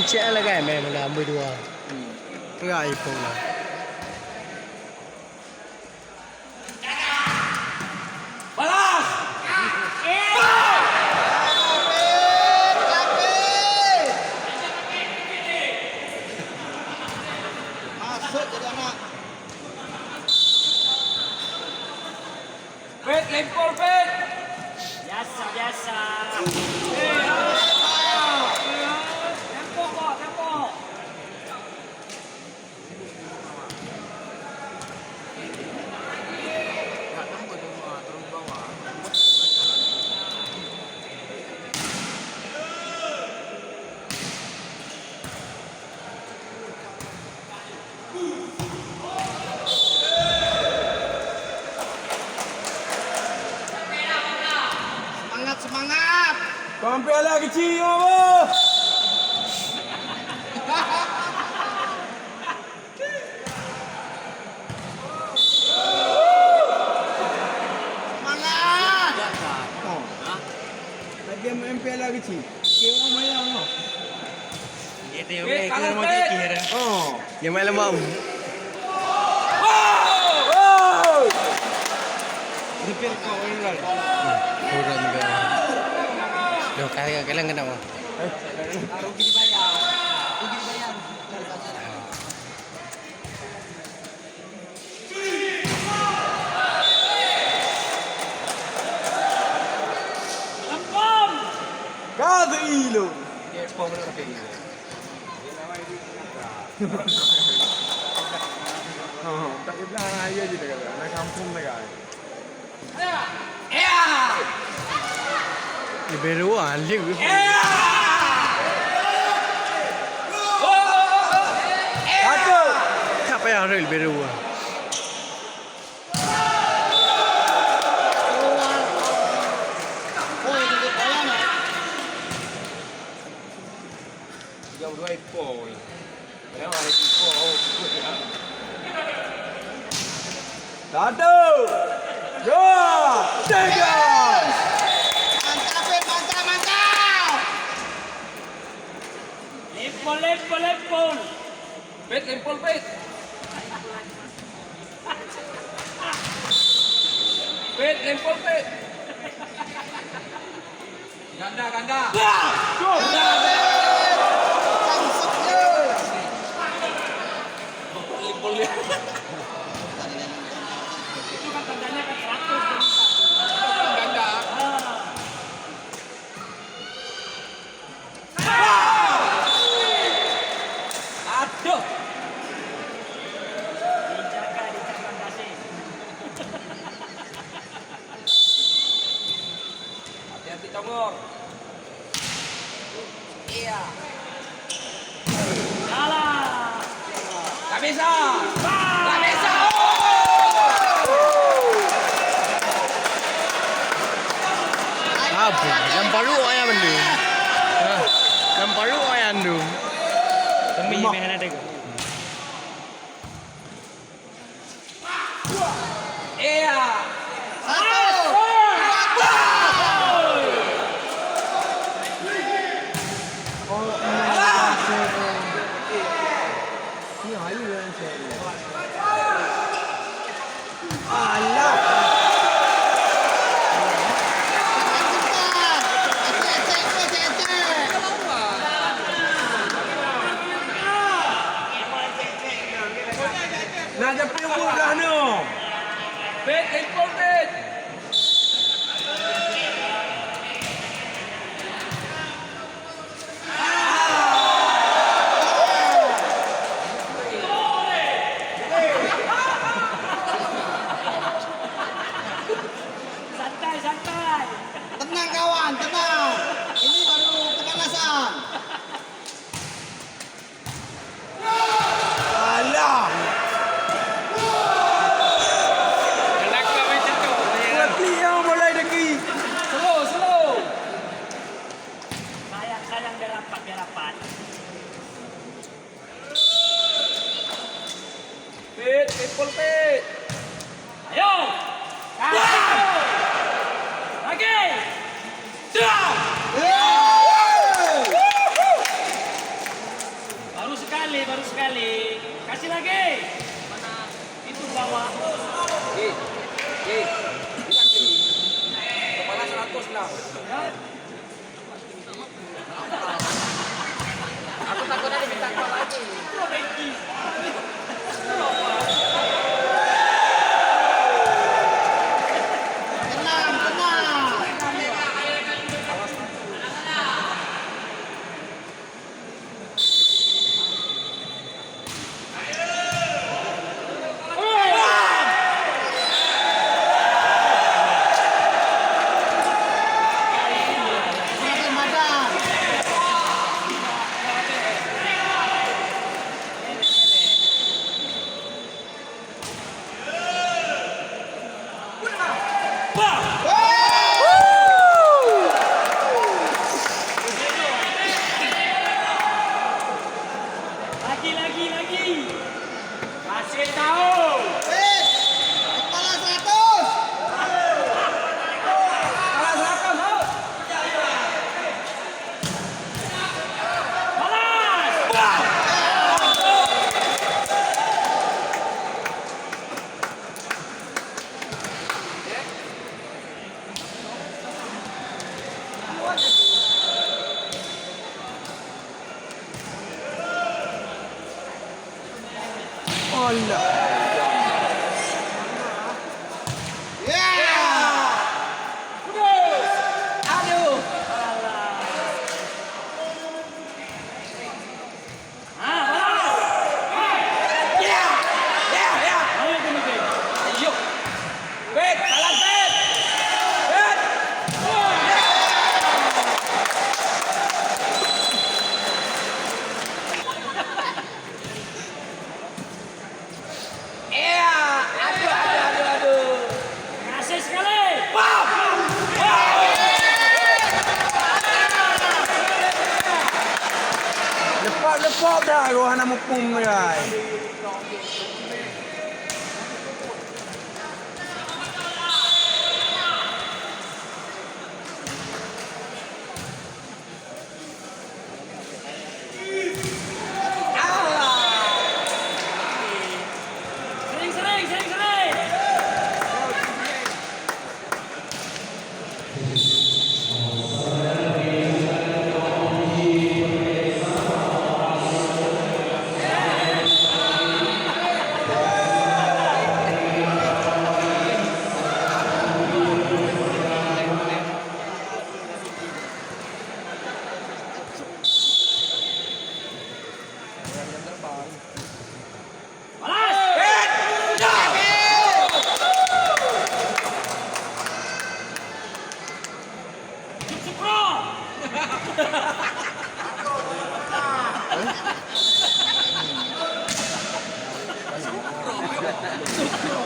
Cek lah kan main mana ambil dua. Enggak iPhone lah. Balas. Masuk jadi anak. Pet lempar pet. Biasa, biasa. Tempo kok, tempo. Semangat, semangat. Sampai lah kecil apa? Semangat. Lagi MPL lagi kecil. Kira orang main apa? Dia tengok main kita mau kikir. Oh. Dia main lemah. Dipil kau ini lah. Kurang juga. Loh kalian kenapa? Rugi dibayar. Rugi dibayar. Lempam. Kada ilo. Oh, tak bilang aja je dekat nak kampung dekat. Libero anjing. Satu. Siapa yang ada libero? Oh, ini bayar nak. 32 ekor. Memang ada ekor. Satu. Dua. Tiga. Mantap, Fit. Mantap, mantap. Lempol, lempol, lempol. Pet lempol pet. Pet lempol pet. Ganda ganda. Cangsutnya. Lempol dia. Itu kan tandanya kan 100. Ganda. Aduh. Dijaga, dijaga kasih. Hati-hati Congor. Iya. Salah. Tak bisa. Tak bisa. Apa? Nampak lu ayam tu. Nampak lu ayam tu. Kami main ada ke? Iya. Satu. Alah. Nak jepit dah no. Bet lempol bet. Santai, santai. Tenang kawan, tenang. Ini baru kepanasan. Alah. Nak kau macam tu. Berarti yang mulai deki. Slow, slow. Sayang, sayang biar rapat, biar rapat. Bet lempol bet. Ayo. Lagi. Down. bawah. Kepala 100 lah. Aku takut ada minta kepala lagi. Tenang, tenang. Madan, madan. Lagi. Kasih tahu. Wait. Kepala 100. Balas. Yeah. Ayo kemudian. Ayo. Bet, kalah bet. Bet. Aduh. Kasih sekali. Lepak dah rohana mupum guys. Sering. Balas. Sukro.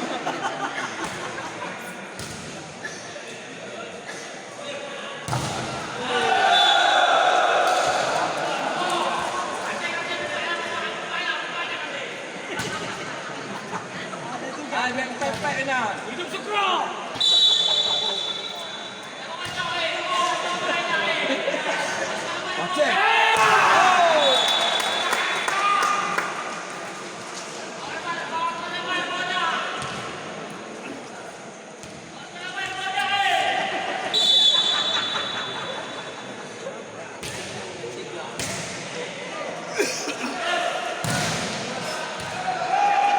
Biar pepek ni nak. Hidup Sukro. Macam.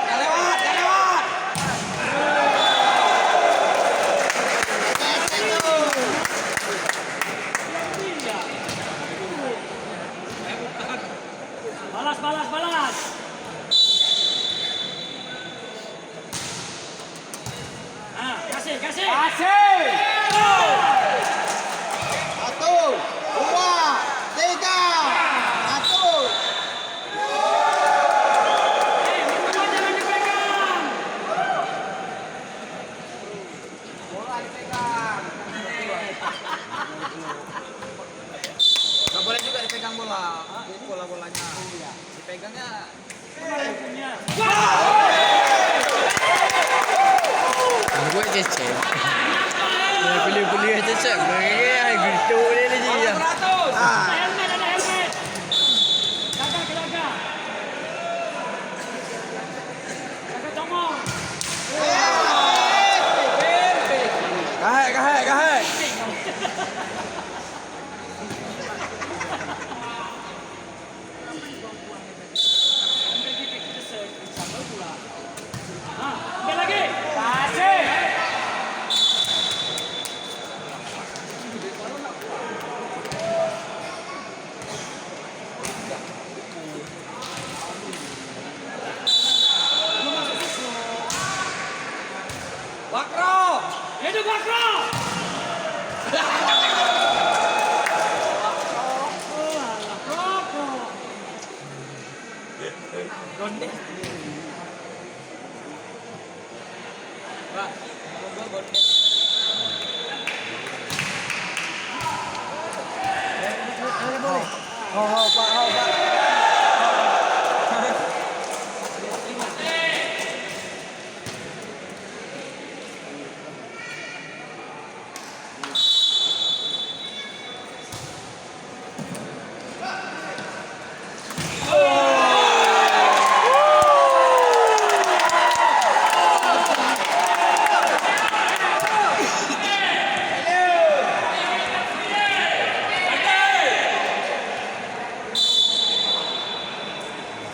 Dah lewat. Balas. Kasih. Asyik. 1, 2, 3. 1. Minuman jangan dipegang. Bola dipegang. Gak boleh juga dipegang bola. Bola-bolanya. Dipegangnya. Punya. Buat cecep. Kulit cecep. Mereka gitu dia lagi ya. 100. Ah. Ada helmet. Jaga. Jaga tongong. Maju Bakro.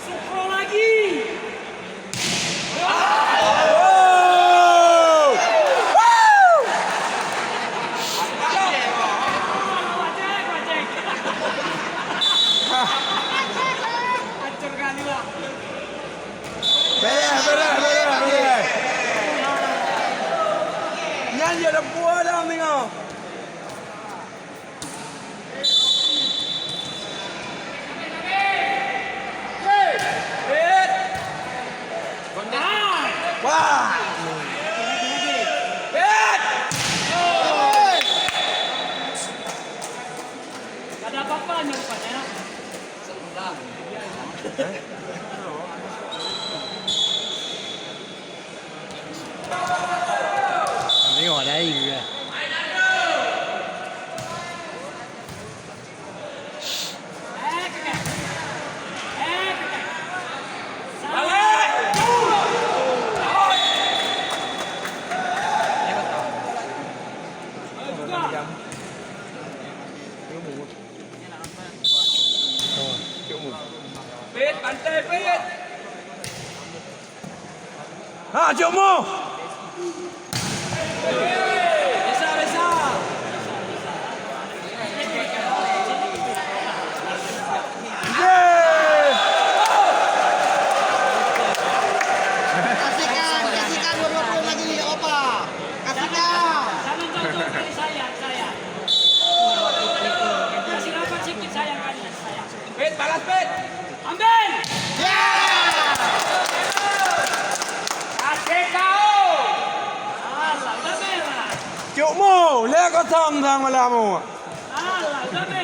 Sukro lagi. Wajek, wajek. Hancur kali lah. Beres. Nyanyi ada buah dalam tengok. Ah, Wah. Bet. ada apa-apa nih rupanya. Tengok ada air juga. Kakek. Kakek. Balik. Juga. Bet, pantai bet. Ha, Jomo. Resa. Kasihkan 20 lagi, Opa. Kasihkan. Jangan jauh-jauh dari saya. Kasih dapat sedikit sayang kalian, sayang. Bet, balas bet. Ambil. Ya. Kasih kau. Alah, udah merah. Jomo, lihat kau tang malammu. Alah, udah merah.